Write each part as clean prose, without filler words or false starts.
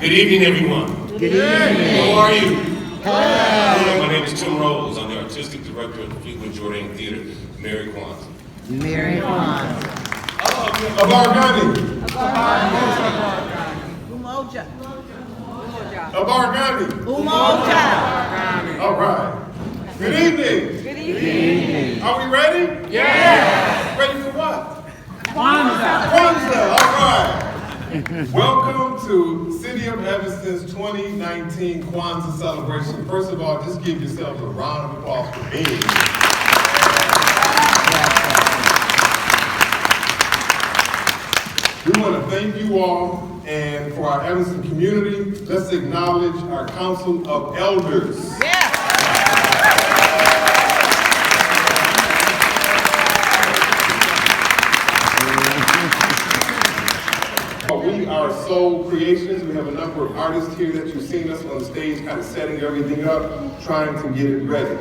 Good evening, everyone. Good evening. How are you? Hello. My name is Tim Rhoze. I'm the artistic director of the Fleetwood-Jourdain Theater. Merry Kwanzaa. Merry Kwanzaa. Abargani. Umoja. Abargani. Umoja. All right. Good evening. Good evening. Are we ready? Yeah. Ready for what? Kwanzaa. Kwanzaa. All right. Welcome to City of Evanston's 2019 Kwanzaa celebration. First of all, just give yourselves a round of applause for being here. We want to thank you all, and for our Evanston community, let's acknowledge our Council of Elders. Yeah. We are soul creations. We have a number of artists here that you've seen us on the stage kind of setting everything up, trying to get it ready.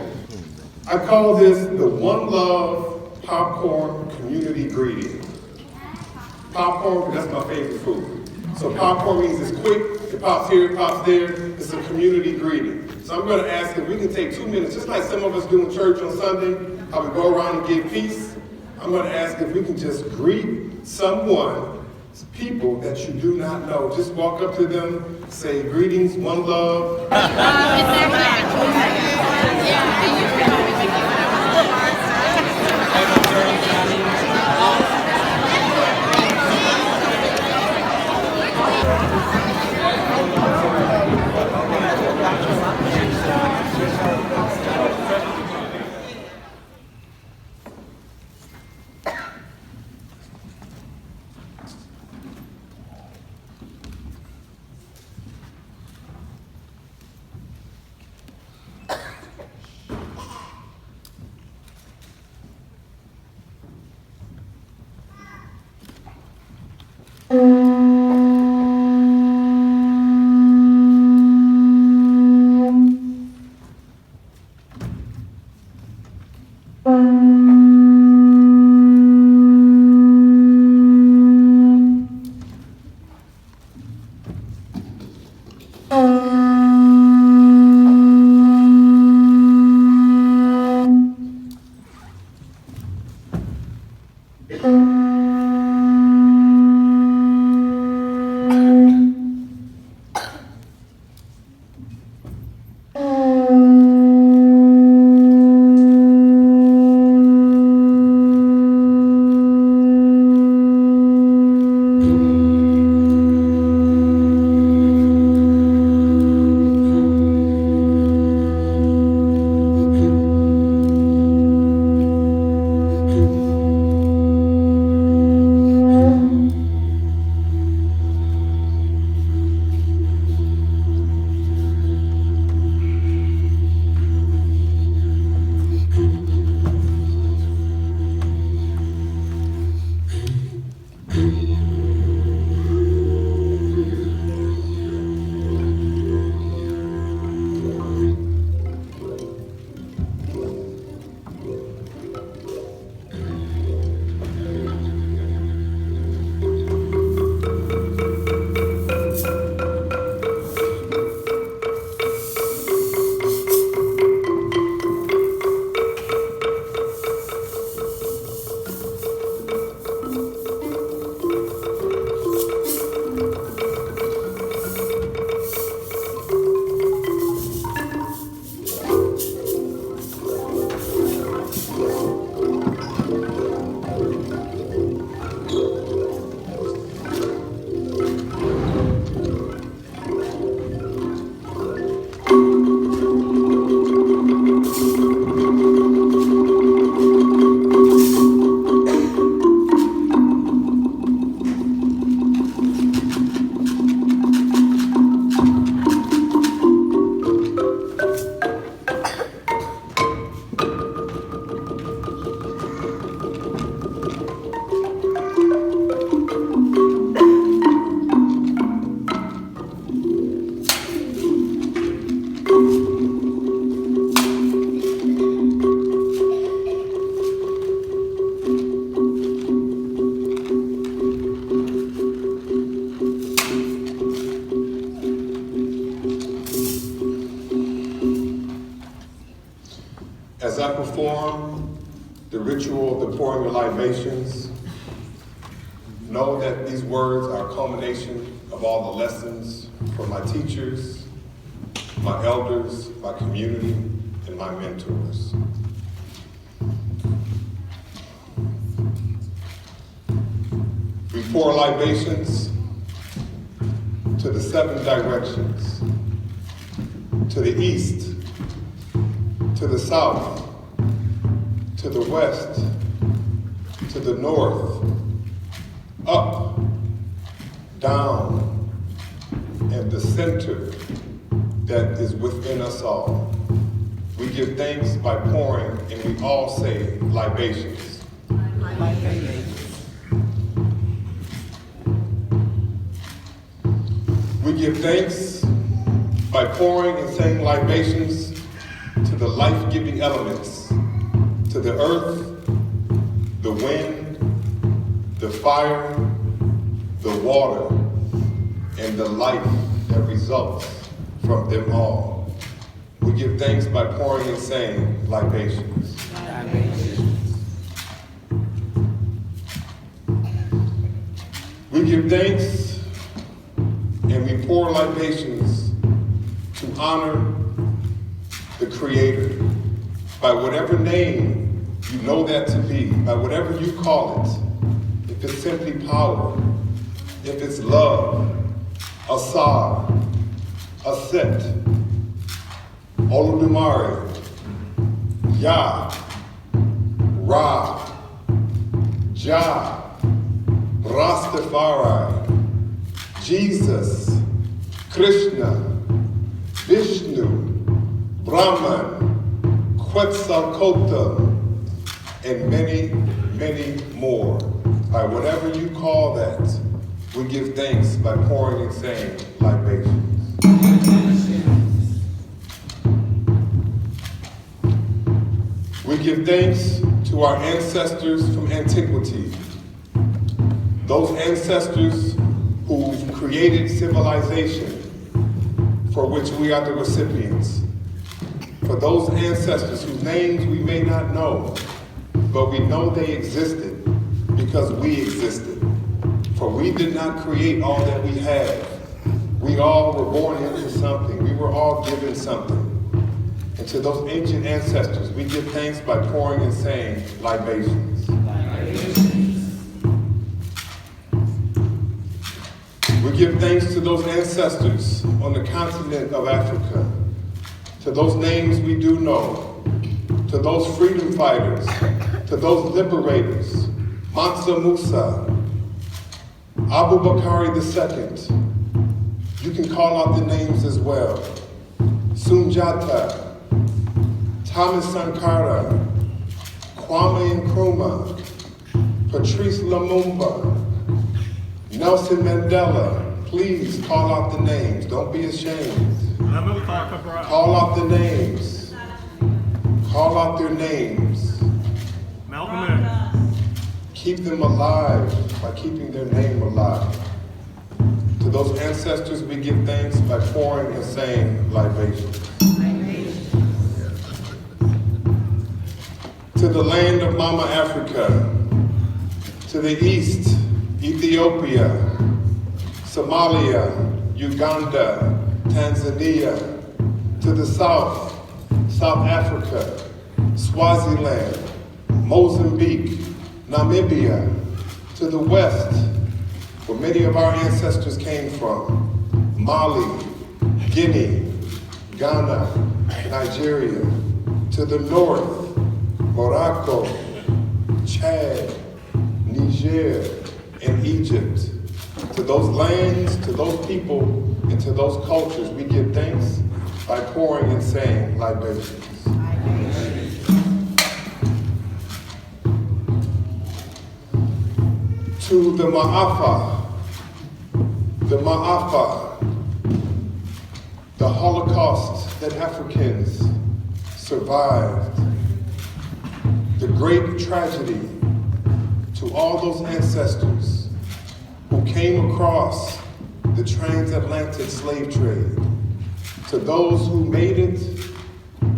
I call this the One Love Popcorn Community Greeting. Popcorn, that's my favorite food. So popcorn means it's quick, it pops here, it pops there, it's a community greeting. So I'm gonna ask if we can take 2 minutes, just like some of us do in church on Sunday, how we go around and give peace. I'm gonna ask if we can just greet someone, people that you do not know. Just walk up to them, say greetings, one love. perform the ritual of the pouring of libations, know that these words are a culmination of all the lessons from my teachers, my elders, my community, and my mentors. We pour libations to the 7 directions, to the east, to the south, to the west, to the north, up, down, and the center that is within us all. We give thanks by pouring, and we all say libations. We give thanks by pouring and saying libations to the life-giving elements, to the earth, the wind, the fire, the water, and the life that results from them all. We give thanks by pouring and saying libations. We give thanks and we pour libations to honor the Creator by whatever name you know that to be, by whatever you call it. If it's simply power, if it's love, Asar, Aset, Olodumare, Yah, Ra, Jah, Rastafari, Jesus, Krishna, Vishnu, Brahman, Quetzalcoatl, and many, many more. By whatever you call that, we give thanks by pouring and saying libations. We give thanks to our ancestors from antiquity, those ancestors who created civilization for which we are the recipients. For those ancestors whose names we may not know, but we know they existed because we existed. For we did not create all that we have. We all were born into something. We were all given something. And to those ancient ancestors, we give thanks by pouring and saying libations. We give thanks to those ancestors on the continent of Africa, to those names we do know, to those freedom fighters, to those liberators, Mansa Musa, Abu Bakari II. You can call out the names as well. Sunjata, Thomas Sankara, Kwame Nkrumah, Patrice Lumumba, Nelson Mandela. Please call out the names. Don't be ashamed. Call out the names. Call out their names. Malcolm X. Keep them alive by keeping their name alive. To those ancestors we give thanks by pouring and saying libations. To the land of Mama Africa, to the east, Ethiopia, Somalia, Uganda, Tanzania, to the south, South Africa, Swaziland, Mozambique, Namibia, to the west, where many of our ancestors came from, Mali, Guinea, Ghana, Nigeria, to the north, Morocco, Chad, Niger, and Egypt. To those lands, to those people, and to those cultures, we give thanks by pouring and saying libations. To the Ma'afa, the Holocaust that Africans survived, the great tragedy, to all those ancestors who came across the transatlantic slave trade, to those who made it,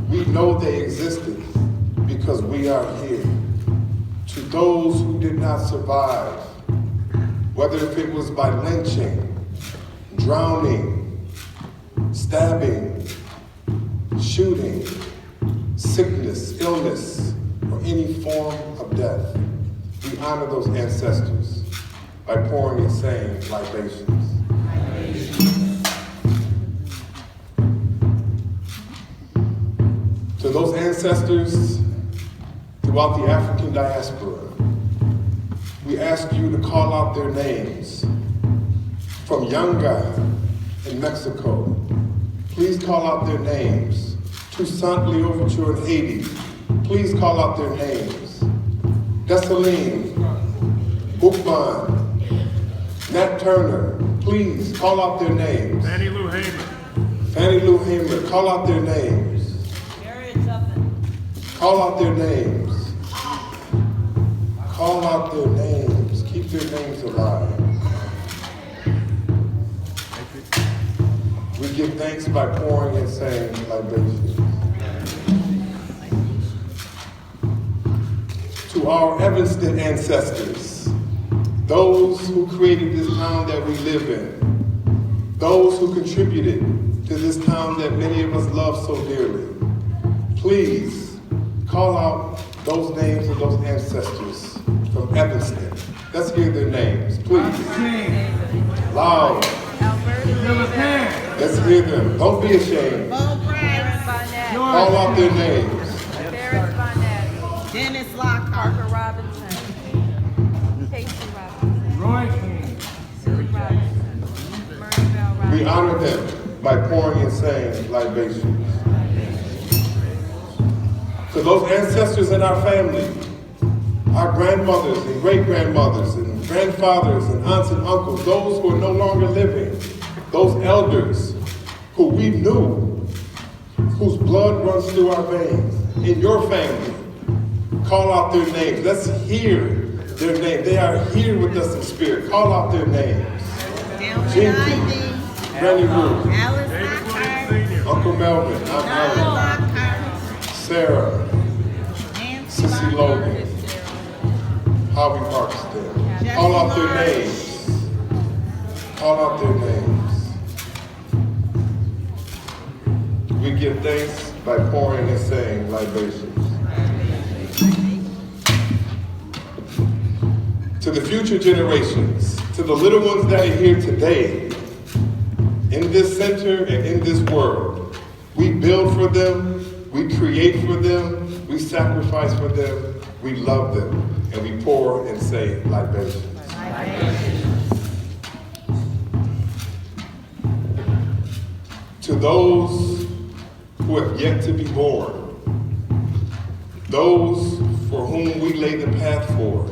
we know they existed because we are here. To those who did not survive, whether if it was by lynching, drowning, stabbing, shooting, sickness, illness, or any form of death, we honor those ancestors by pouring and saying libations. To those ancestors throughout the African diaspora, we ask you to call out their names. From Yanga in Mexico, please call out their names. Toussaint Louverture in Haiti, please call out their names. Dessalines, Boukman, Nat Turner, please call out their names. Fannie Lou Hamer. Fannie Lou Hamer, call out their names. Call out their names. Call out their names. Keep their names alive. We give thanks by pouring and saying libations. To our Evanston ancestors, those who created this town that we live in, those who contributed to this town that many of us love so dearly, please call out those names of those ancestors from Evanston. Let's hear their names, please. Loud. Let's hear them. Don't be ashamed. Call out their names. Dennis Lockhart. Parker Robinson. Casey Robinson. Roy King. Susie Robinson. Murray Bell Robinson. We honor them by pouring and saying libations. To those ancestors in our family, our grandmothers and great-grandmothers and grandfathers and aunts and uncles, those who are no longer living, those elders who we knew, whose blood runs through our veins, in your family, call out their names. Let's hear their name. They are here with us in spirit. Call out their names. Jenkins, Granny Ruth, Alice Lockhart. Uncle Melvin, Aunt John Melvin, Lockhart. Sarah, Nancy Sissy Lockhart. Logan, Howie Parkston. Call out their names. Call out their names. We give thanks by pouring and saying libations. To the future generations, to the little ones that are here today, in this center and in this world, we build for them, we create for them, we sacrifice for them, we love them, and we pour and say libations. To those who have yet to be born, those for whom we lay the path for,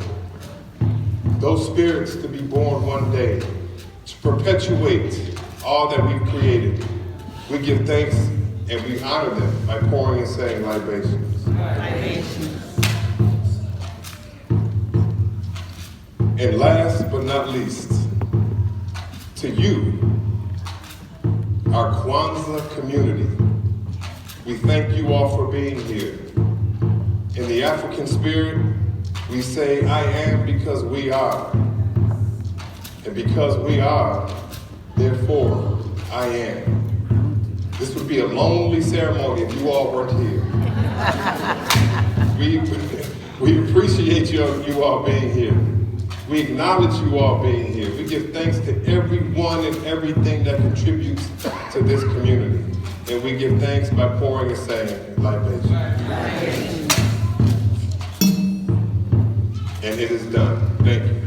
those spirits to be born one day, to perpetuate all that we've created, we give thanks and we honor them by pouring and saying libations. And last but not least, to you, our Kwanzaa community, we thank you all for being here. In the African spirit, we say, I am because we are. And because we are, therefore, I am. This would be a lonely ceremony if you all weren't here. We appreciate you all being here. We acknowledge you all being here. We give thanks to everyone and everything that contributes to this community. And we give thanks by pouring and saying libation. And it is done. Thank you.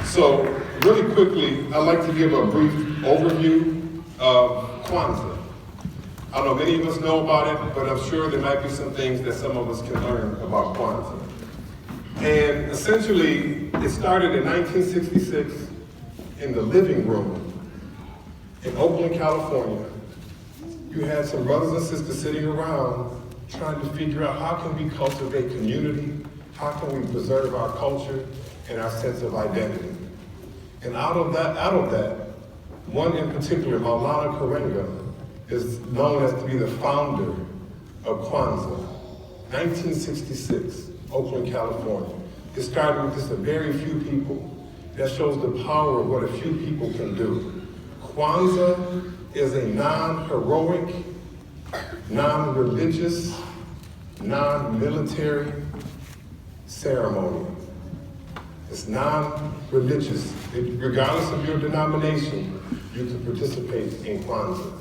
So, really quickly, I'd like to give a brief overview of Kwanzaa. I know many of us know about it, but I'm sure there might be some things that some of us can learn about Kwanzaa. And essentially, it started in 1966 in the living room in Oakland, California. You had some brothers and sisters sitting around trying to figure out how can we cultivate community, how can we preserve our culture and our sense of identity. And out of that, one in particular, Maulana Karenga, is known as to be the founder of Kwanzaa, 1966, Oakland, California. It started with just a very few people. That shows the power of what a few people can do. Kwanzaa is a non-heroic, non-religious, non-military ceremony. It's non-religious. Regardless of your denomination, you can participate in Kwanzaa.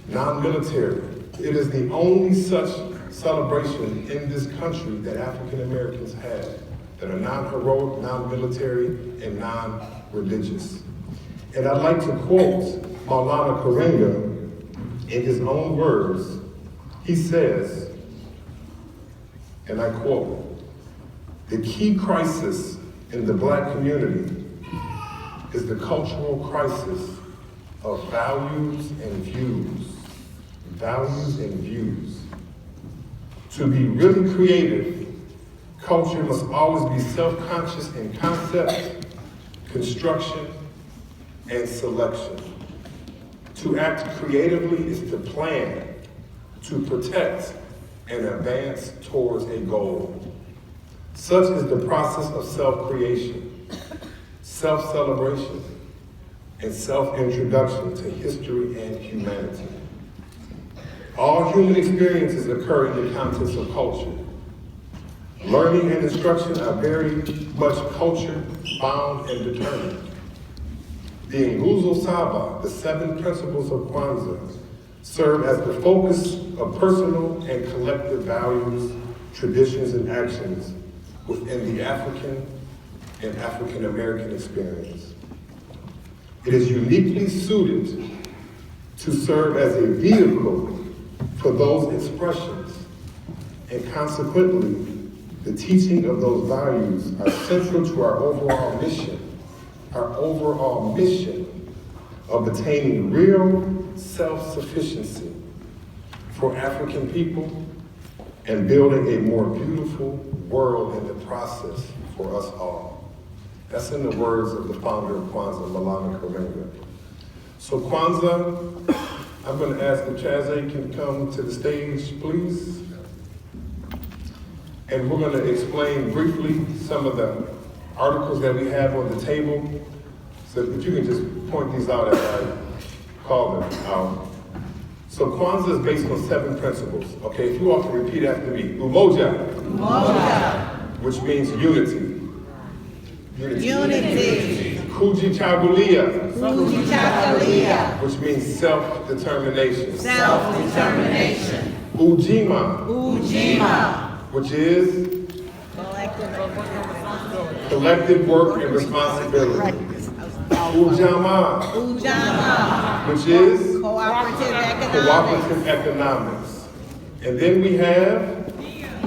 Non-military. It is the only such celebration in this country that African Americans have that are non-heroic, non-military, and non-religious. And I'd like to quote Maulana Karenga in his own words. He says, and I quote, "The key crisis in the Black community is the cultural crisis of values and views. Values and views. To be really creative, culture must always be self-conscious in concept, construction, and selection. To act creatively is to plan, to protect, and advance towards a goal. Such is the process of self-creation, self-celebration, and self-introduction to history and humanity. All human experiences occur in the context of culture. Learning and instruction are very much culture-bound and determined. The Nguzo Saba, the 7 principles of Kwanzaa, serve as the focus of personal and collective values, traditions, and actions within the African and African American experience. It is uniquely suited to serve as a vehicle for those expressions, and consequently, the teaching of those values are central to our overall mission of attaining real self-sufficiency for African people and building a more beautiful world in the process for us all." That's in the words of the founder of Kwanzaa, Maulana Karenga. So Kwanzaa, I'm going to ask if Chazé can come to the stage, please. And we're going to explain briefly some of the articles that we have on the table. So if you can just point these out as I call them out. So Kwanzaa is based on 7 principles. Okay, if you all can repeat after me. Umoja. Umoja. Which means unity. Unity. Kujichagulia. Kujichagulia. Which means self-determination. Self-determination. Ujima. Ujima. Which is collective work and responsibility. Ujama. Ujama. Which is Cooperative economics. And then we have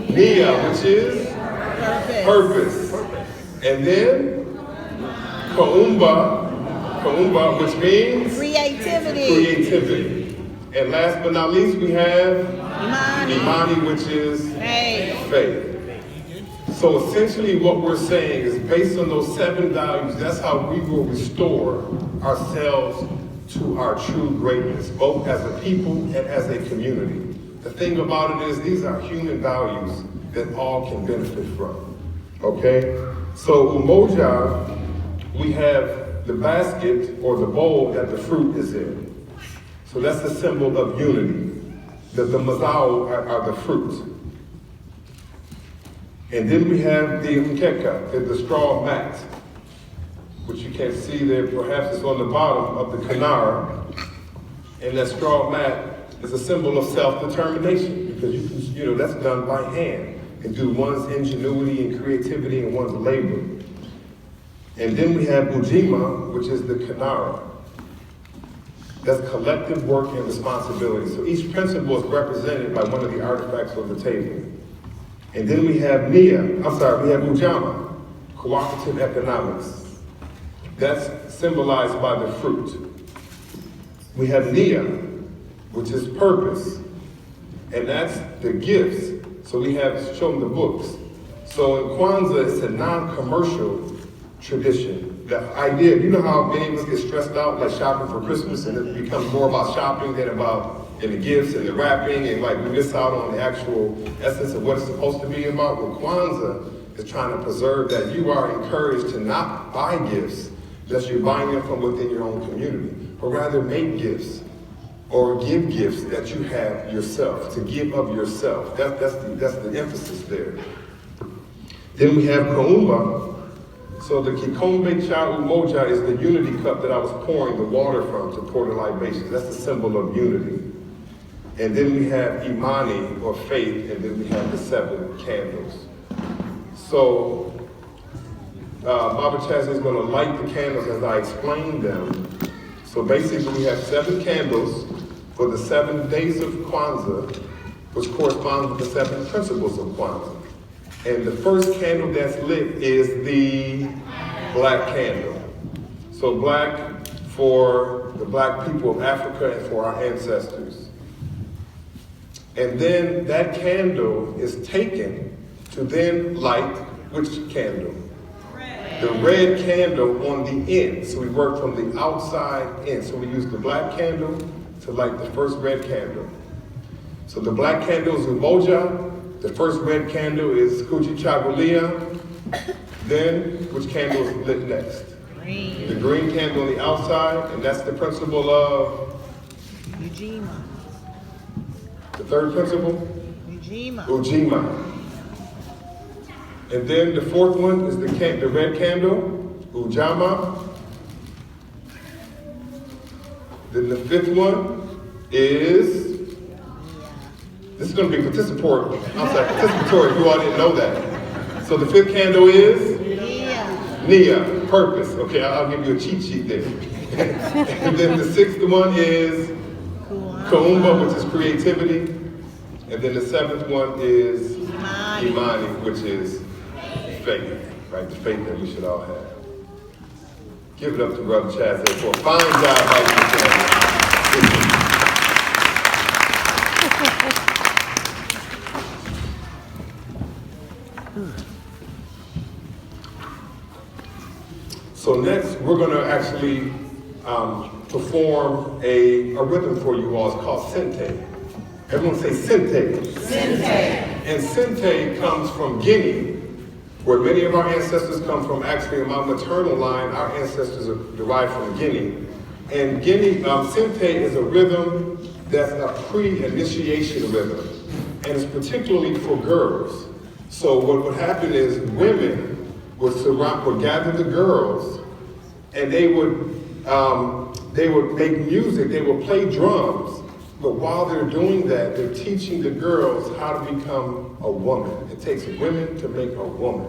Nia, which is purpose. And then Kaumba, which means creativity. And last but not least, we have Imani, which is faith. So essentially what we're saying is based on those 7 values, that's how we will restore ourselves to our true greatness, both as a people and as a community. The thing about it is these are human values that all can benefit from, okay? So Umoja, we have the basket or the bowl that the fruit is in. So that's the symbol of unity. The mazao are the fruit. And then we have the mkeka, the straw mat, which you can't see there, perhaps it's on the bottom of the kanara. And that straw mat is a symbol of self-determination because you can, that's done by hand and due to one's ingenuity and creativity and one's labor. And then we have ujima, which is the kanara. That's collective work and responsibility. So each principle is represented by one of the artifacts on the table. And then we have we have Ujama, cooperative economics. That's symbolized by the fruit. We have Nia, which is purpose. And that's the gifts. So we have shown the books. So in Kwanzaa, it's a non-commercial tradition the idea, you know how many of us get stressed out like shopping for Christmas, and it becomes more about shopping than about the gifts and the wrapping, and like we miss out on the actual essence of what it's supposed to be about. Well, Kwanzaa is trying to preserve that. You are encouraged to not buy gifts unless you're buying them from within your own community, but rather make gifts or give gifts that you have yourself, to give of yourself. That's the emphasis there. Then we have Kaumba. So the Kikombe Cha Umoja is the unity cup that I was pouring the water from to pour the libations. That's the symbol of unity. And then we have Imani, or faith, and then we have the 7 candles. So Baba Chaz is going to light the candles as I explain them. So basically we have 7 candles for the 7 days of Kwanzaa, which corresponds with the 7 principles of Kwanzaa. And the first candle that's lit is the black candle. So black for the black people of Africa and for our ancestors. And then that candle is taken to then light which candle? The red candle on the end. So we work from the outside in. So we use the black candle to light the first red candle. So the black candle is Umoja. The first red candle is Kuji Chagulia. Then, which candle is lit next? Green. The green candle on the outside, and that's the principle of? Ujima. The third principle? Ujima. Ujima. And then the fourth one is the red candle, Ujama. Then the fifth one is, this is going to be participatory. Participatory, you all didn't know that. So the fifth candle is? Nia, purpose. Okay, I'll give you a cheat sheet there. And then the sixth one is Kaumba, which is creativity. And then the 7th one is Imani, which is faith, right? The faith that we should all have. Give it up to Brother Chaz for a fine job lighting the candle. So next, we're going to actually perform a rhythm for you all. It's called Sente. Everyone say Sente. Sente. And Sente comes from Guinea, where many of our ancestors come from. Actually, in my maternal line, our ancestors are derived from Guinea. And Guinea, Sente is a rhythm that's a pre-initiation rhythm. And it's particularly for girls. So what would happen is women would gather the girls, and they would make music, they would play drums, but while they're doing that, they're teaching the girls how to become a woman. It takes women to make a woman.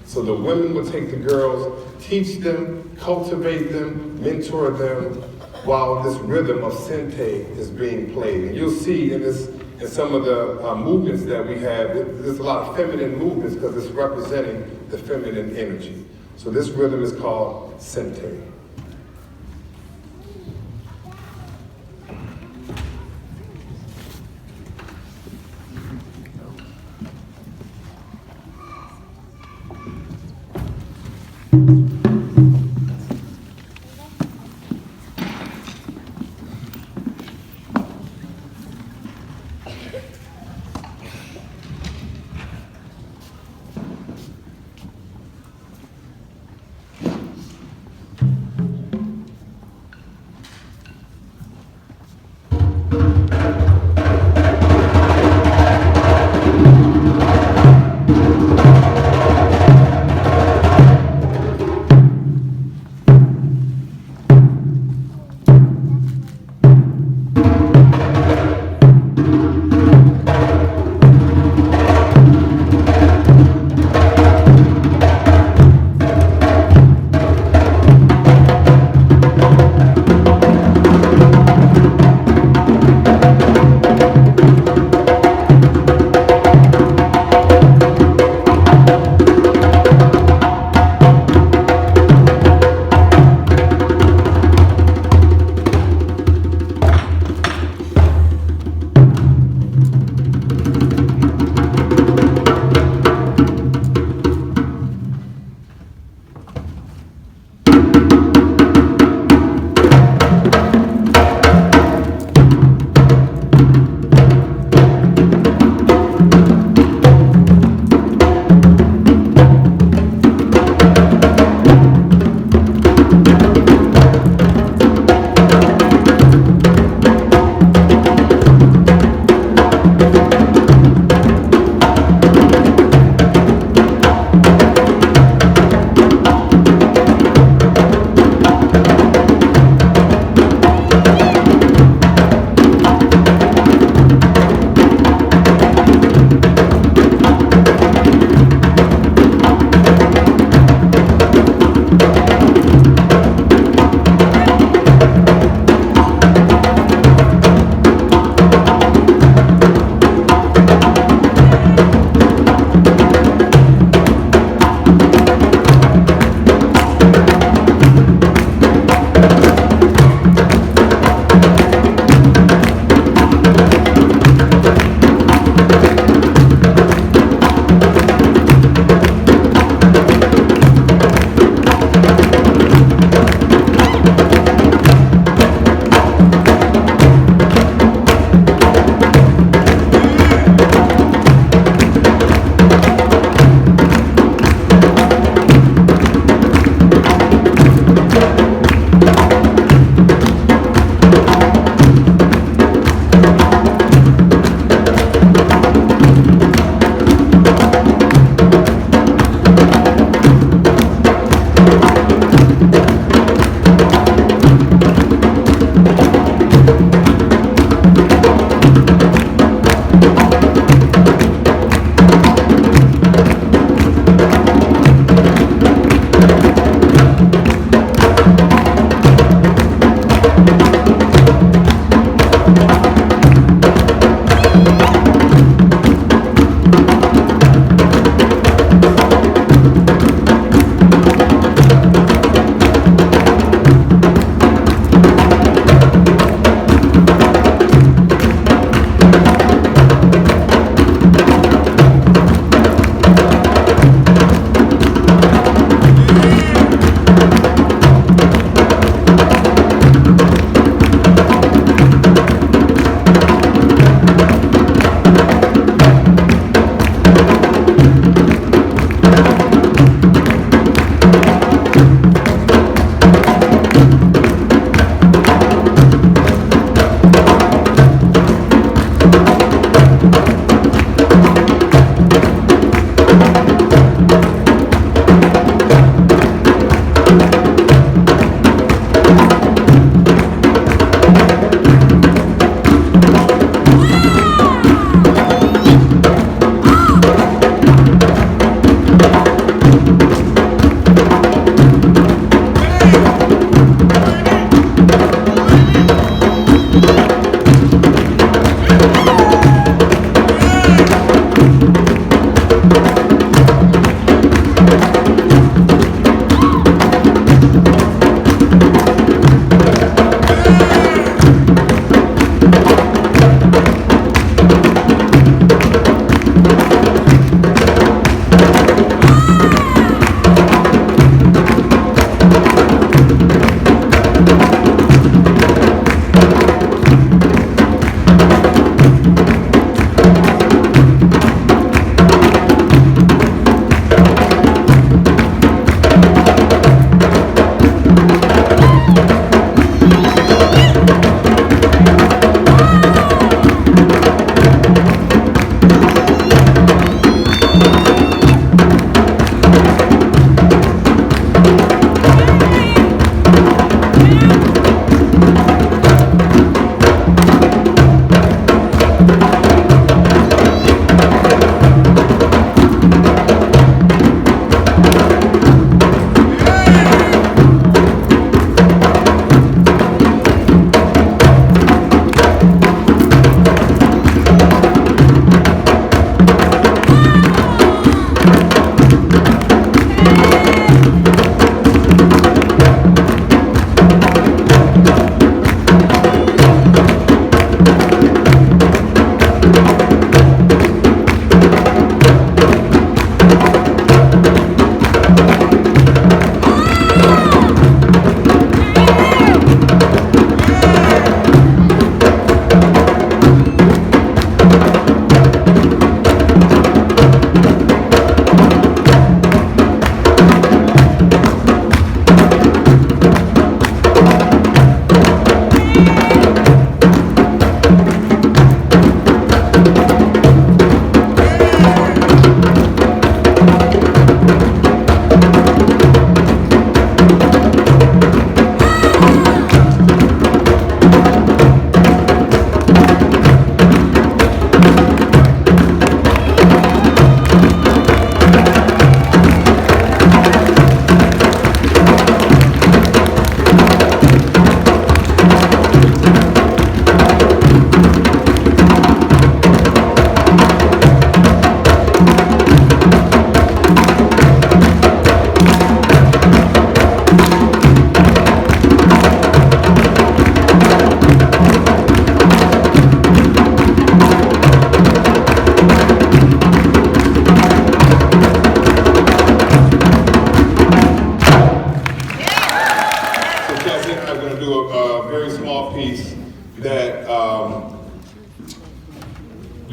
So the women would take the girls, teach them, cultivate them, mentor them, while this rhythm of Sente is being played. And you'll see in some of the movements that we have, there's a lot of feminine movements because it's representing the feminine energy. So this rhythm is called Sente.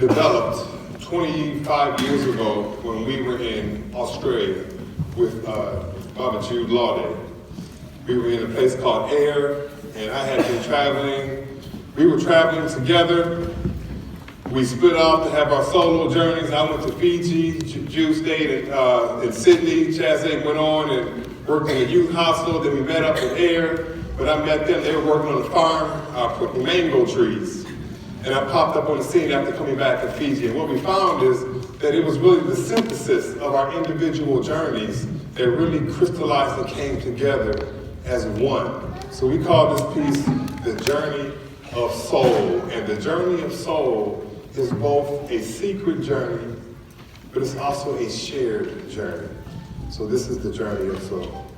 developed 25 years ago when we were in Australia with Baba Jude Lawday. We were in a place called Ayr, and I had been traveling. We were traveling together. We split off to have our solo journeys. I went to Fiji, Jude stayed in Sydney, Chazek went on and worked in a youth hostel. Then we met up in Ayr, but I met them, they were working on a farm, putting mango trees. And I popped up on the scene after coming back to Fiji. And what we found is that it was really the synthesis of our individual journeys that really crystallized and came together as one. So we call this piece the Journey of Soul. And the Journey of Soul is both a secret journey, but it's also a shared journey. So this is the Journey of Soul.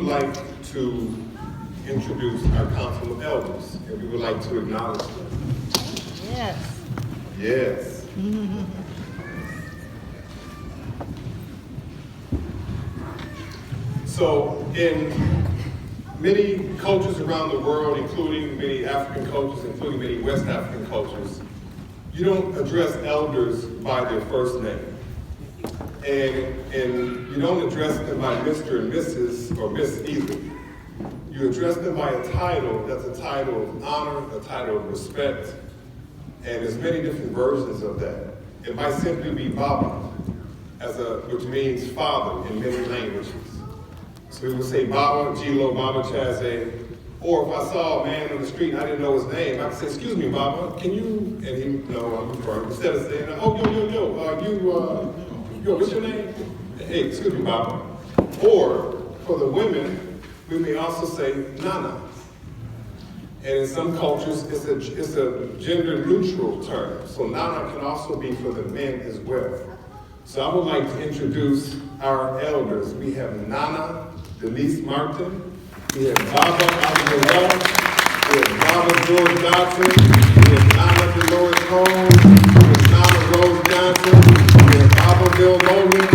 like to introduce our Council of Elders, and we would like to acknowledge them. Yes. Yes. So in many cultures around the world, including many African cultures, including many West African cultures, you don't address elders by their first name. And you don't address them by Mr. and Mrs. or Miss either. You address them by a title that's a title of honor, a title of respect, and there's many different versions of that. It might simply be Baba, which means father in many languages. So we would say Baba, Gilo, Baba, Chaze, or if I saw a man on the street and I didn't know his name, I could say, excuse me, Baba, can you, and he would know I'm referring, instead of saying, oh, yo, what's your name? Hey, excuse me, Baba. Or for the women, we may also say Nana. And in some cultures, it's a gender neutral term. So Nana can also be for the men as well. So I would like to introduce our elders. We have Nana, Denise Martin. We have Baba, Alderman Ruff. We have Baba, George Dotson. We have Nana, Delores Holmes. We have Nana, Rose Johnson. We have Baba, Bill Logan.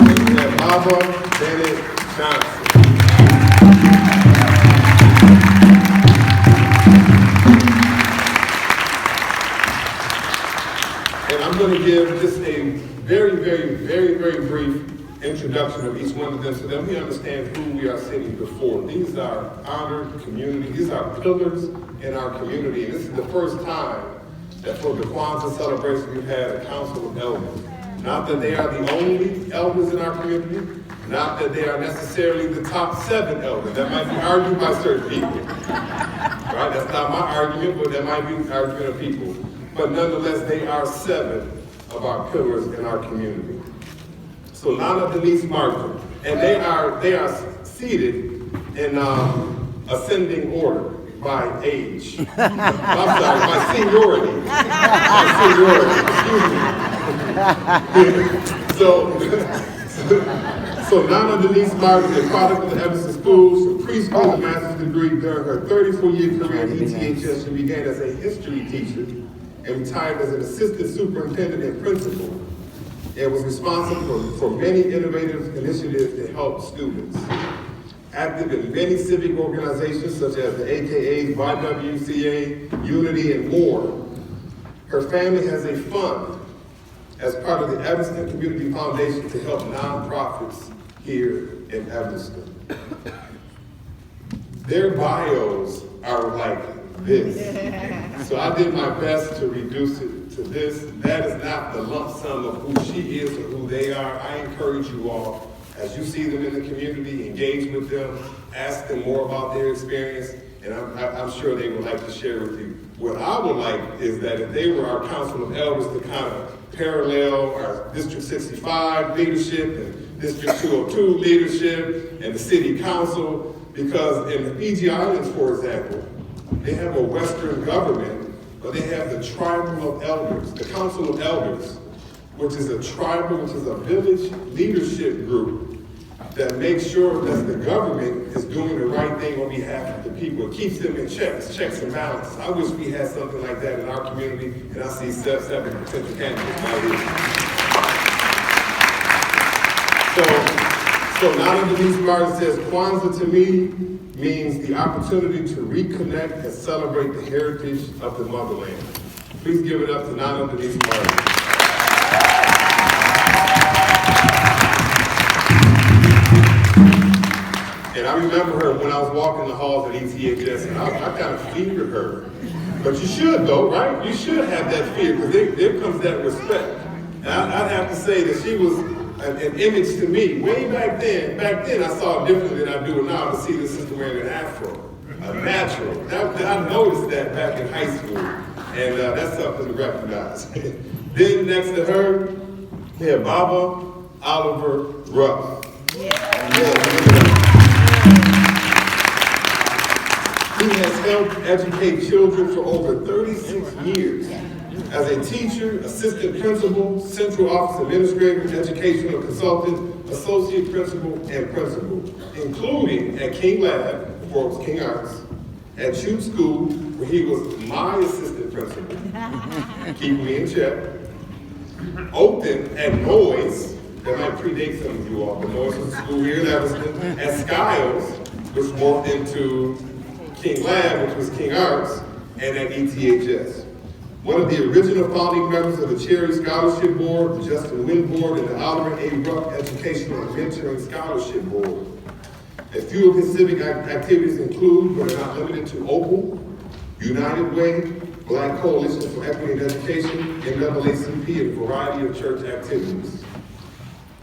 And we have Baba, Bennett Johnson. And I'm going to give just a very brief introduction of each one of them so that we understand who we are sitting before. These are honored community, these are pillars in our community. And this is the first time that for the Kwanzaa celebration we've had a council of elders. Not that they are the only elders in our community, not that they are necessarily the top 7 elders. That might be argued by certain people. Right? That's not my argument, but that might be the argument of people. But nonetheless, they are 7 of our pillars in our community. So Nana, Denise Martin, and they are seated in ascending order by age. I'm sorry, by seniority. So Nana Denise Martin, a product of the Evanston schools, from preschool to master's degree. During her 34-year career at ETHS, she began as a history teacher and retired as an assistant superintendent and principal, and was responsible for many innovative initiatives to help students. Active in many civic organizations such as the AKAs, YWCA, Unity, and more. Her family has a fund as part of the Evanston Community Foundation to help nonprofits here in Evanston. Their bios are like this. So I did my best to reduce it to this. That is not the lump sum of who she is or who they are. I encourage you all, as you see them in the community, engage with them, ask them more about their experience, and I'm sure they would like to share with you. What I would like is that if they were our Council of Elders to kind of parallel our District 65 leadership and District 202 leadership and the City Council, because in the Fiji Islands, for example, they have a Western government, but they have the Tribal of Elders, the Council of Elders, which is a village leadership group that makes sure that the government is doing the right thing on behalf of the people. It keeps them in checks and balances. I wish we had something like that in our community, and I see 7 potential candidates right here. So Nana Denise Martin says, Kwanzaa to me means the opportunity to reconnect and celebrate the heritage of the motherland. Please give it up to Nana Denise Martin. And I remember her when I was walking the halls at ETHS, and I kind of feared her. But you should though, right? You should have that fear, because there comes that respect. And I'd have to say that she was an image to me. Way back then I saw it differently than I do now to see the sister wearing an afro, a natural. I noticed that back in high school, and that's something to recognize. Then next to her, we have Baba Oliver Ruff. He has helped educate children for over 36 years as a teacher, assistant principal, central office administrator, educational consultant, associate principal, and principal. In including at King Lab, before it was King Arts, at Chute School, where he was my assistant principal, keeping me in check. Oakton at Noyes, that might predate some of you all, but Noyes was a school here in Evanston. At Skiles, which morphed into King Lab, which was King Arts, and at ETHS. One of the original founding members of the Cherry Scholarship Board, the Justin Wynn Board, and the Alderman A. Ruff Educational and Mentoring Scholarship Board. A few of his civic activities include, but are not limited to, Opal, United Way, Black Coalition for Equity and Education, NAACP, and a variety of church activities.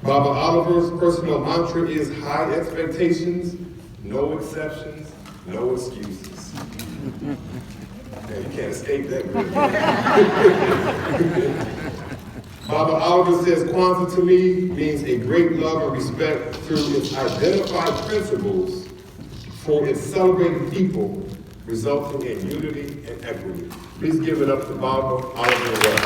Baba Oliver's personal mantra is high expectations, no exceptions, no excuses. Now, you can't escape that good. Baba Oliver says Kwanzaa to me means a great love and respect through its identified principles for its celebrated people, resulting in unity and equity. Please give it up to Baba Oliver.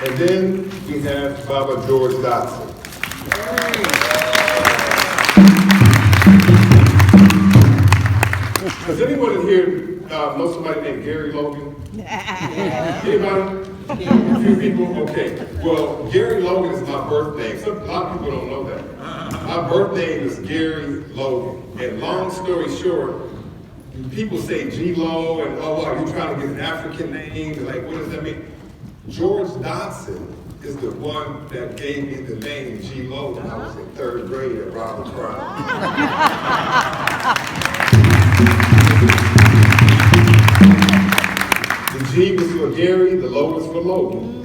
And then we have Baba George Dotson. Does anyone in here know somebody named Gary Logan? Anybody? A few people? Okay. Well, Gary Logan is my birth name. A lot of people don't know that. My birth name is Gary Logan. And long story short, people say Gilo and you're trying to get an African name. They're like, what does that mean? George Dotson is the one that gave me the name Gilo when I was in 3rd grade at Robert Crown. The G was for Gary, the Lo was for Logan.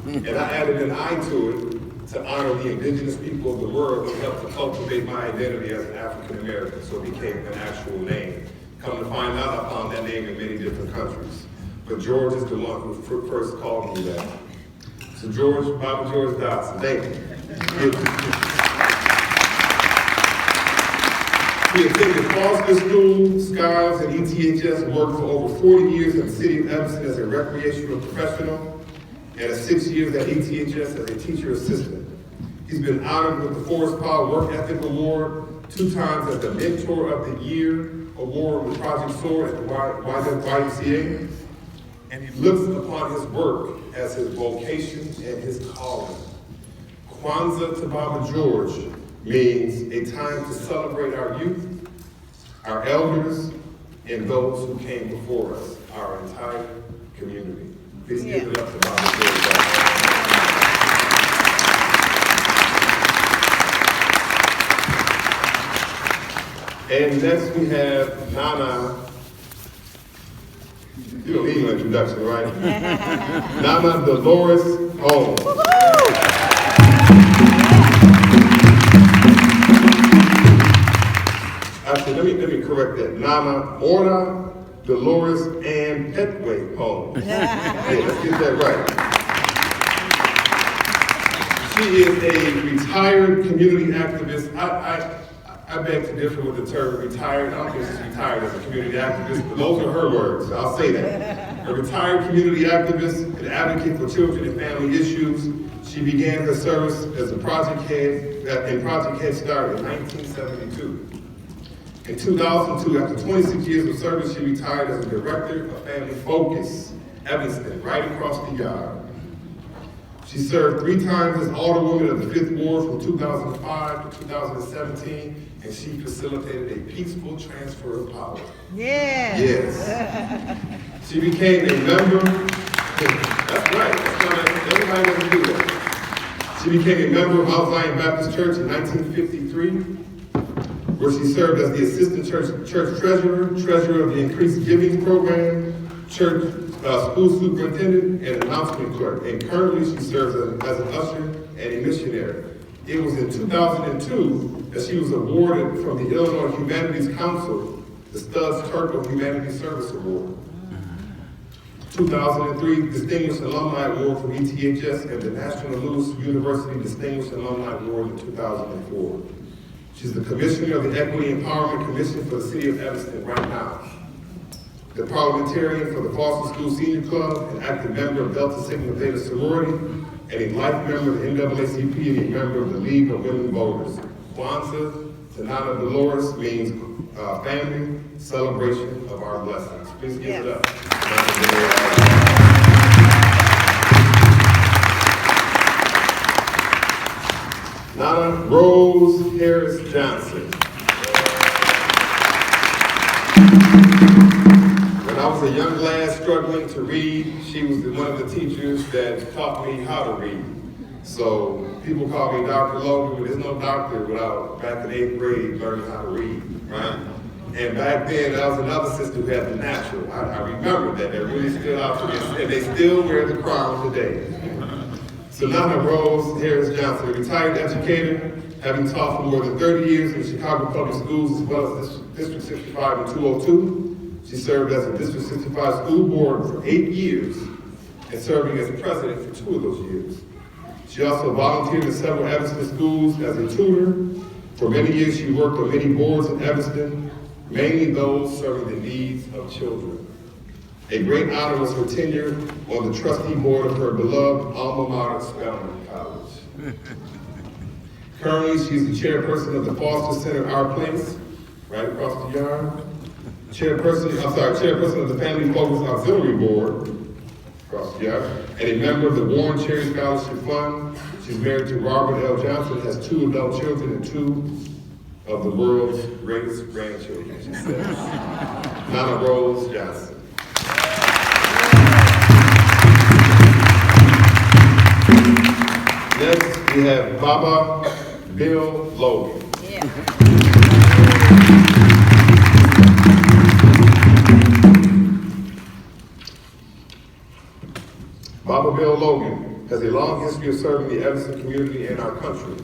And I added an I to it to honor the indigenous people of the world who helped to cultivate my identity as an African American, so it became an actual name. Come to find out, I found that name in many different countries. But George is the one who first called me that. So George, Baba George Dotson, thank you. He attended Foster School, Skiles, and ETHS, worked for over 40 years in the city of Evanston as a recreational professional, and 6 years at ETHS as a teacher assistant. He's been honored with the Forest Powell Work Ethic Award, 2 times as the Mentor of the Year Award with Project SOAR at the YMCA. And he looks upon his work as his vocation and his calling. Kwanzaa to Baba George means a time to celebrate our youth, our elders, and those who came before us, our entire community. Please give it up to Baba George. And next we have Nana. You don't need an introduction, right? Nana Delores Holmes. Actually, let me correct that. Nana Orna Delores and Petway Holmes. Yeah, let's get that right. She is a retired community activist. I beg to differ with the term retired. I don't think she's retired as a community activist, but those are her words, so I'll say that. A retired community activist, an advocate for children and family issues. She began her service as a project head in Project Head Start in 1972. In 2002, after 26 years of service, she retired as a director of Family Focus, Evanston, right across the yard. She served 3 times as Alderwoman of the 5th Ward from 2005 to 2017, and she facilitated a peaceful transfer of power. Yeah. Yes. She became a member, that's right, everybody doesn't do that. She became a member of Mount Zion Baptist Church in 1953, where she served as the assistant church treasurer of the Increased Giving Program, church school superintendent, and announcement clerk. And currently she serves as an usher and a missionary. It was in 2002 that she was awarded from the Illinois Humanities Council the Studs Terkel Humanities Service Award. 2003 Distinguished Alumni Award from ETHS and the National Lewis University Distinguished Alumni Award in 2004. She's the Commissioner of the Equity Empowerment Commission for the City of Evanston right now. The parliamentarian for the Foster School Senior Club, an active member of Delta Sigma Theta Sorority, and a life member of the NAACP and a member of the League of Women Voters. Kwanzaa, to Nana Delores, means family, celebration of our blessings. Please give it up. Nana Rose Harris Johnson. When I was a young lad struggling to read, she was one of the teachers that taught me how to read. So people call me Dr. Logan, but there's no doctor without, back in 8th grade, learning how to read, right? And back then, there was another sister who had the natural. I remember that really stood out to me, and they still wear the crown today. So Nana Rose Harris Johnson, a retired educator, having taught for more than 30 years in Chicago Public Schools as well as District 65 and 202. She served as a District 65 school board for 8 years and serving as president for 2 of those years. She also volunteered in several Evanston schools as a tutor. For many years, she worked on many boards in Evanston, mainly those serving the needs of children. A great honor was her tenure on the trustee board of her beloved alma mater, Spelman College. Currently, she's the chairperson of the Foster Center, Our Place, right across the yard. Chairperson of the Family Focus Auxiliary Board, across the yard, and a member of the Warren Cherry Scholarship Fund. She's married to Robert L. Johnson, has 2 adult children and 2 of the world's greatest grandchildren, she says. Nana Rose Johnson. Next, we have Baba Bill Logan. Baba Bill Logan has a long history of serving the Evanston community and our country.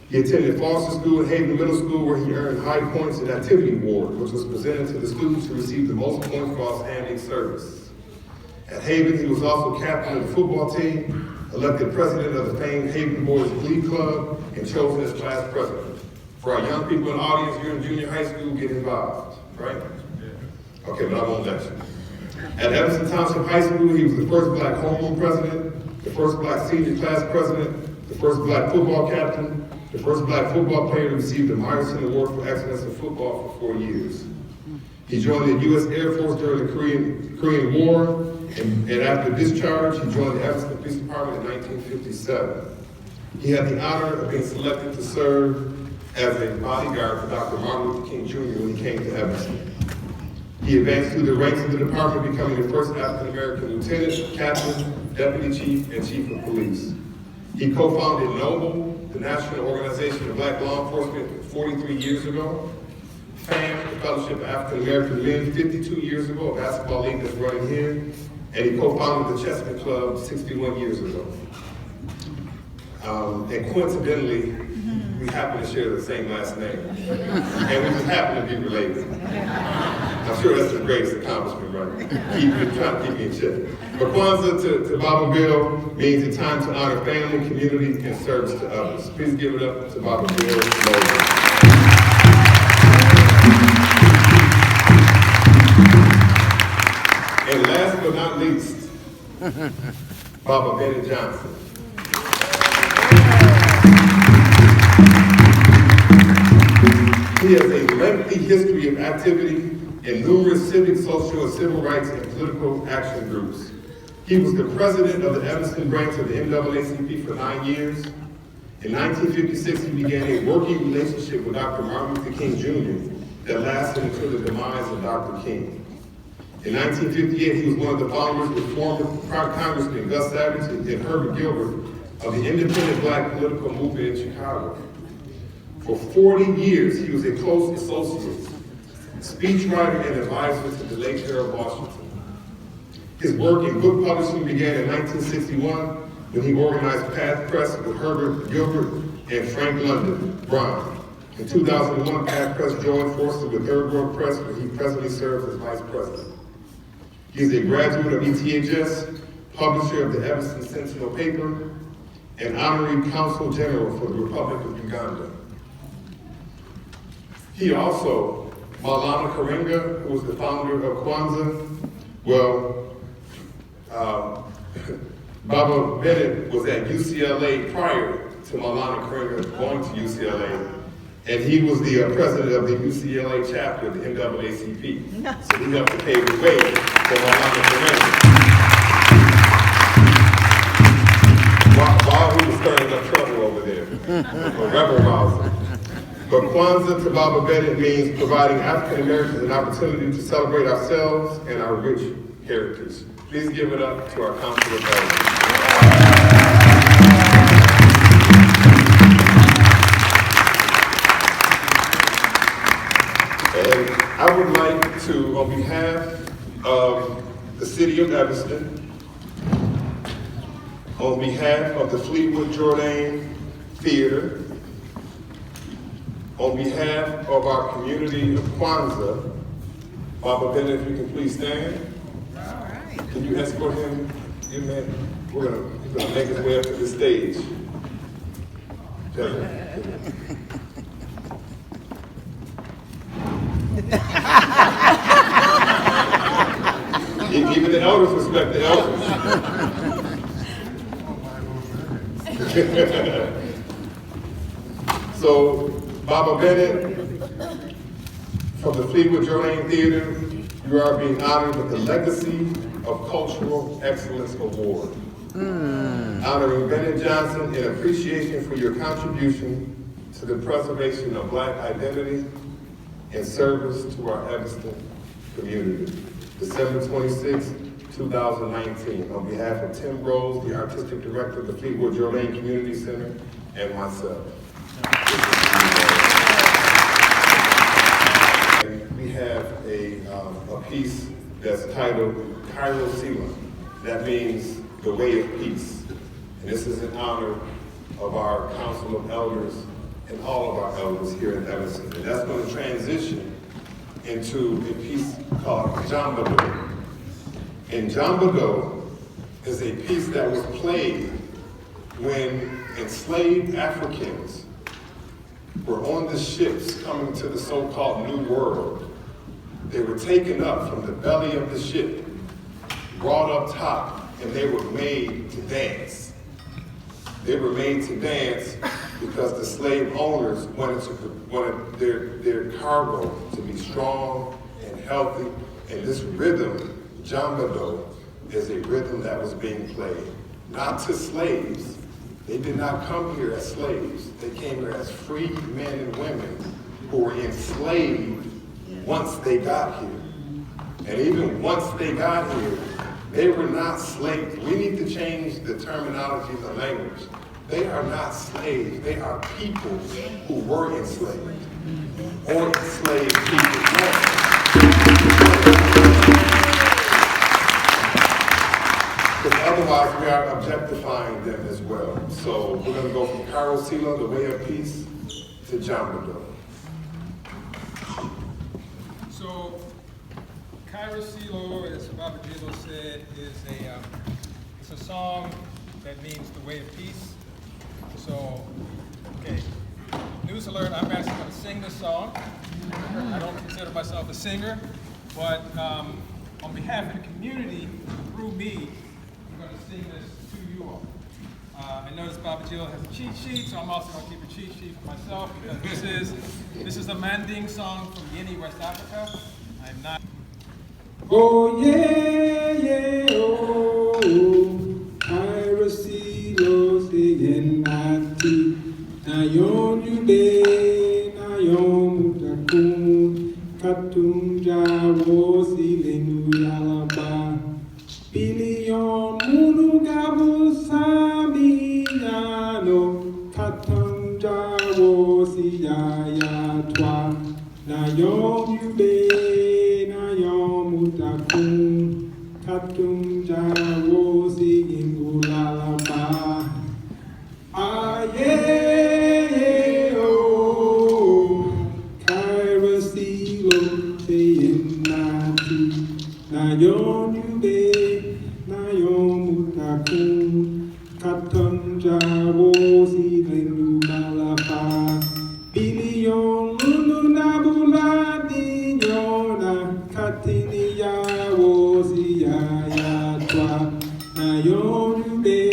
He attended Foster School and Haven Middle School, where he earned high points in Activity Award, which was presented to the students who received the most points for outstanding service. At Haven, he was also captain of the football team, elected president of the famed Haven Boys Glee Club, and chosen as class president. For our young people in the audience, you're in junior high school, get involved, right? Okay, but I won't let you. At Evanston Township High School, he was the first black homeroom president, the first black senior class president, the first black football captain, the first black football player to receive the Myerson Award for Excellence in Football for 4 years. He joined the U.S. Air Force during the Korean War, and after discharge, he joined the Evanston Police Department in 1957. He had the honor of being selected to serve as a bodyguard for Dr. Martin Luther King Jr. when he came to Evanston. He advanced through the ranks of the department, becoming the first African-American lieutenant, captain, deputy chief, and chief of police. He co-founded NOBLE, the National Organization of Black Law Enforcement, 43 years ago. FAM, the Fellowship of African-American Men, 52 years ago, a basketball league that's running here. And he co-founded the Chessman Club 61 years ago. And coincidentally, we happen to share the same last name. And we just happen to be related. I'm sure that's the greatest accomplishment, right? Trying to keep me in check. But Kwanzaa to Baba Bill means a time to honor family, community, and service to others. Please give it up to Baba Bill Logan. And last but not least, Baba Bennett Johnson. He has a lengthy history of activity in numerous civic, social, and civil rights and political action groups. He was the president of the Evanston branch of the NAACP for 9 years. In 1956, he began a working relationship with Dr. Martin Luther King Jr. that lasted until the demise of Dr. King. In 1958, he was one of the founders with former Congressman Gus Savage and Herbert Gilbert of the independent black political movement in Chicago. For 40 years, he was a close associate, speechwriter, and advisor to the late Harold Washington. His work in book publishing began in 1961 when he organized Path Press with Herbert Gilbert and Frank London Brown. In 2001, Path Press joined forces with Third World Press, where he presently serves as vice president. He is a graduate of ETHS, publisher of the Evanston Sentinel paper, and honorary consul general for the Republic of Uganda. He also, Maulana Karenga, who was the founder of Kwanzaa, Baba Bennett was at UCLA prior to Maulana Kareem going to UCLA, and he was the president of the UCLA chapter of the NAACP. So he helped to pave the way for Maulana Kareem. While he was stirring up trouble over there, or rebel rousing. But Kwanzaa to Baba Bennett means providing African Americans an opportunity to celebrate ourselves and our rich heritage. Please give it up to our Council of Elders. And I would like to, on behalf of the City of Evanston, on behalf of the Fleetwood-Jourdain Theater, on behalf of our community of Kwanzaa, Baba Bennett, if you can please stand. Can you escort him? He's gonna make his way up to the stage. Even the elders respect the elders. So, Baba Bennett, from the Fleetwood-Jourdain Theater, you are being honored with the Legacy of Cultural Excellence Award. Honoring Bennett Johnson in appreciation for your contribution to the preservation of Black identity and service to our Evanston community. December 26, 2019, on behalf of Tim Rhoze, the Artistic Director of the Fleetwood-Jourdain Community Center, and myself. And we have a piece that's titled Gilo Kwesi. That means the way of peace. And this is in honor of our Council of Elders and all of our elders here in Evanston. And that's going to transition into a piece called Jambado. And Jambado is a piece that was played when enslaved Africans were on the ships coming to the so-called New World. They were taken up from the belly of the ship, brought up top, and they were made to dance. They were made to dance because the slave owners wanted their cargo to be strong and healthy. And this rhythm, Jambado, is a rhythm that was being played, not to slaves. They did not come here as slaves. They came here as free men and women who were enslaved once they got here. And even once they got here, they were not slaves. We need to change the terminology of the language. They are not slaves. They are people who were enslaved or enslaved people. Because otherwise we are objectifying them as well. So we're going to go from Gilo Kwesi, the way of peace, to Jambado. So, Gilo Kwesi, as Baba Gilo said, is it's a song that means the way of peace. So, okay, news alert, I'm actually going to sing this song. I don't consider myself a singer, but on behalf of the community, through me, I'm going to sing this to you all. I noticed Baba Gilo has a cheat sheet, so I'm also going to keep a cheat sheet for myself, because this is a Manding song from Guinea, West Africa. I'm not. Oh yeah, yeah, oh, Gilo Kwesi Yenati, Nayon Yube, Nayon Mutakun, Katunja Wosi Lenu Yalaba, Billion Munugabu Sami Yano, Katunja Wosi Yayatwa, Nayon Yube, Nayon Mutakun, Katunja Wosi Ingulalaba. Ah yeah, oh, Gilo Kwesi Yenati, Nayon Yube, Nayon Mutakun, Katunja Wosi Ingulalaba. Billion Lulu Nabula Dinyona, Katini Ya Wosi Yayatwa, Nayon Yube,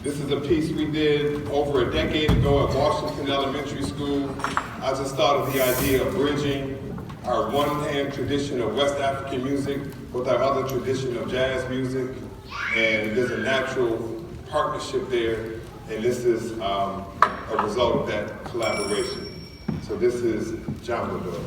This is a piece we did over a decade ago at Washington Elementary School. I just thought of the idea of bridging our one-hand tradition of West African music with our other tradition of jazz music. And there's a natural partnership there, and this is a result of that collaboration. So this is John Woodward.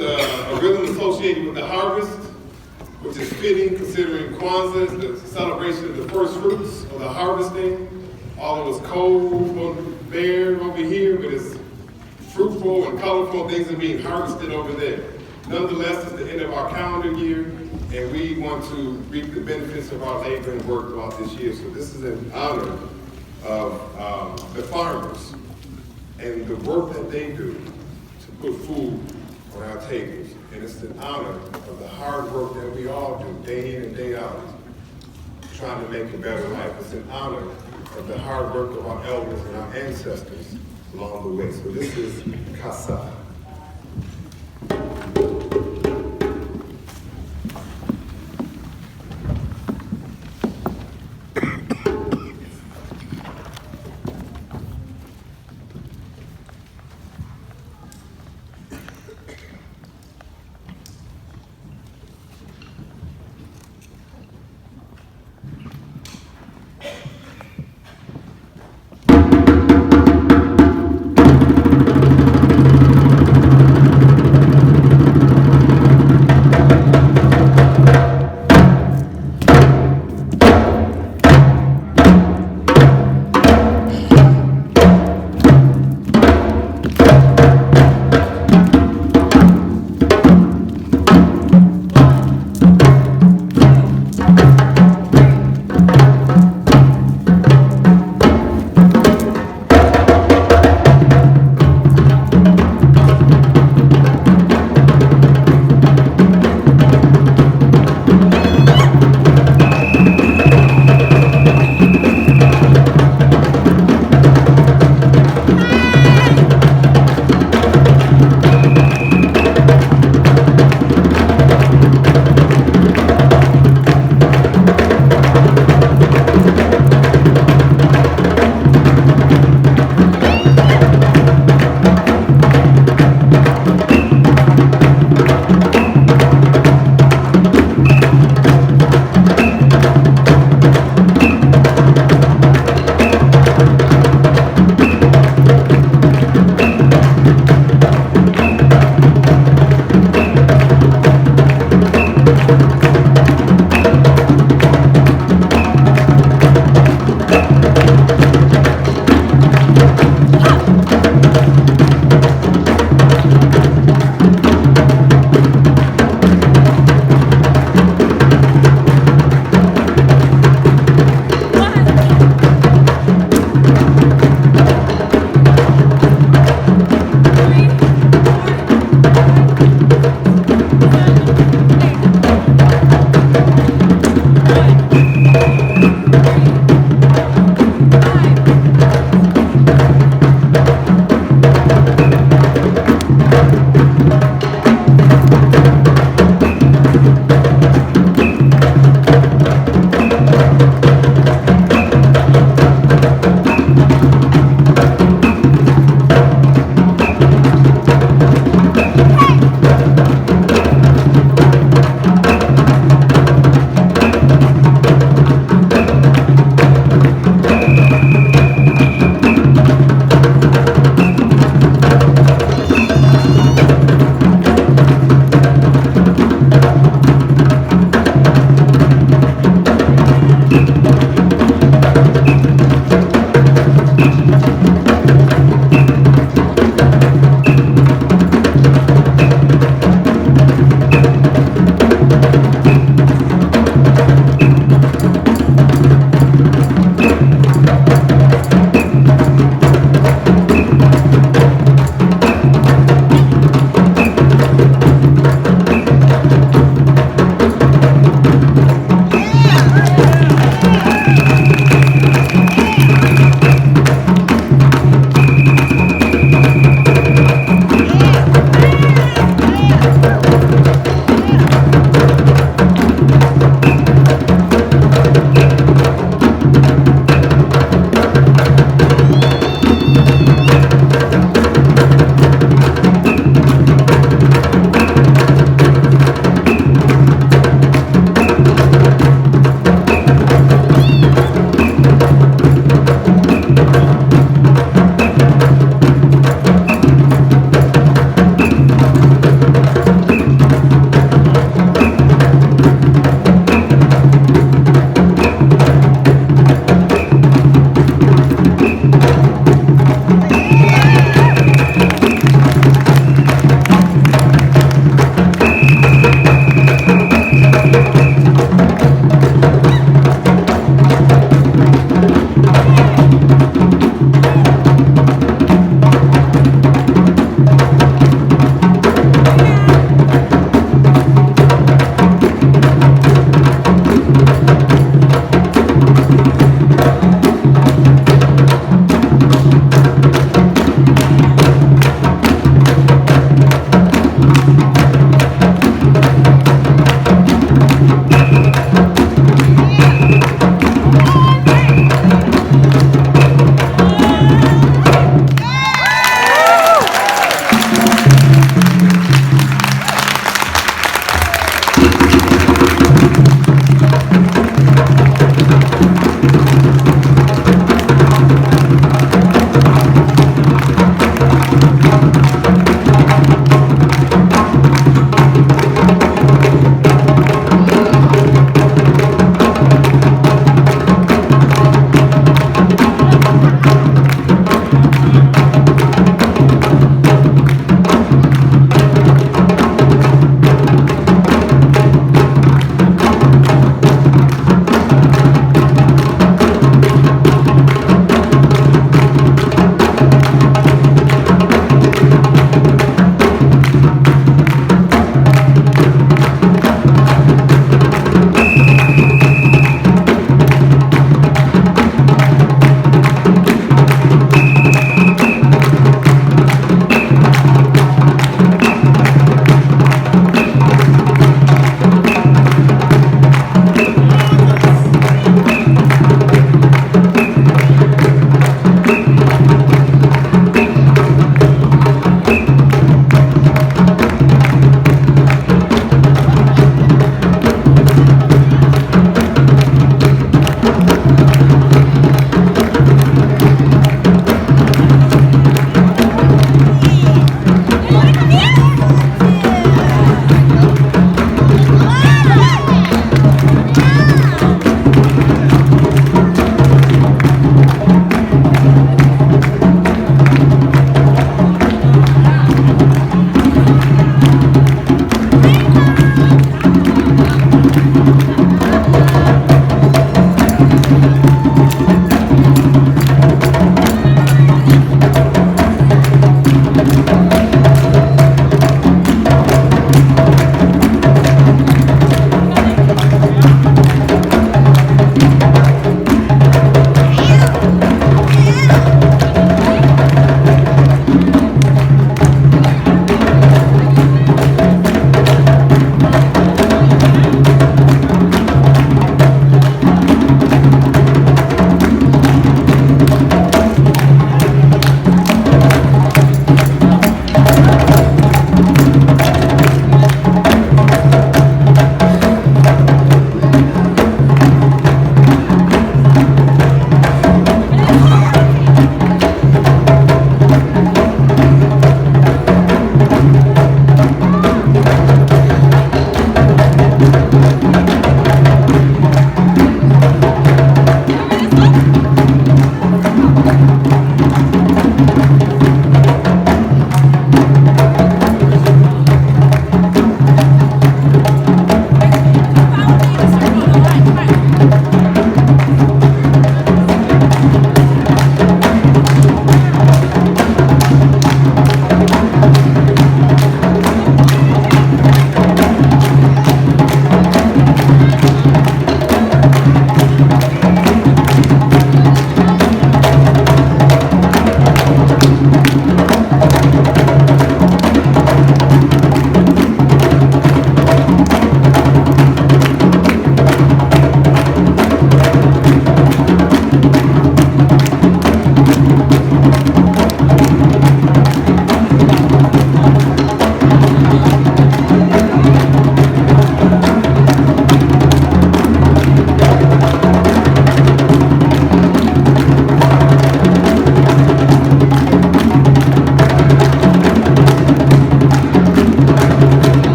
is a rhythm associated with the harvest, which is fitting considering Kwanzaa is the celebration of the first fruits of the harvesting. Although it's cold, bare over here, but it's fruitful and colorful. Things are being harvested over there. Nonetheless, it's the end of our calendar year, and we want to reap the benefits of our labor and work throughout this year. So this is in honor of the farmers and the work that they do to put food on our tables. And it's in honor of the hard work that we all do, day in and day out, trying to make a better life. It's in honor of the hard work of our elders and our ancestors along the way. So this is Kasa.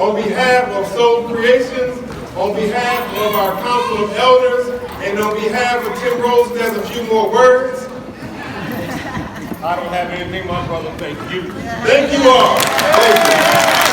On behalf of Soul Creations, on behalf of our Council of Elders, and on behalf of Tim Rhoze, there's a few more words. I don't have anything, my brother. Thank you. Thank you all. Thank you.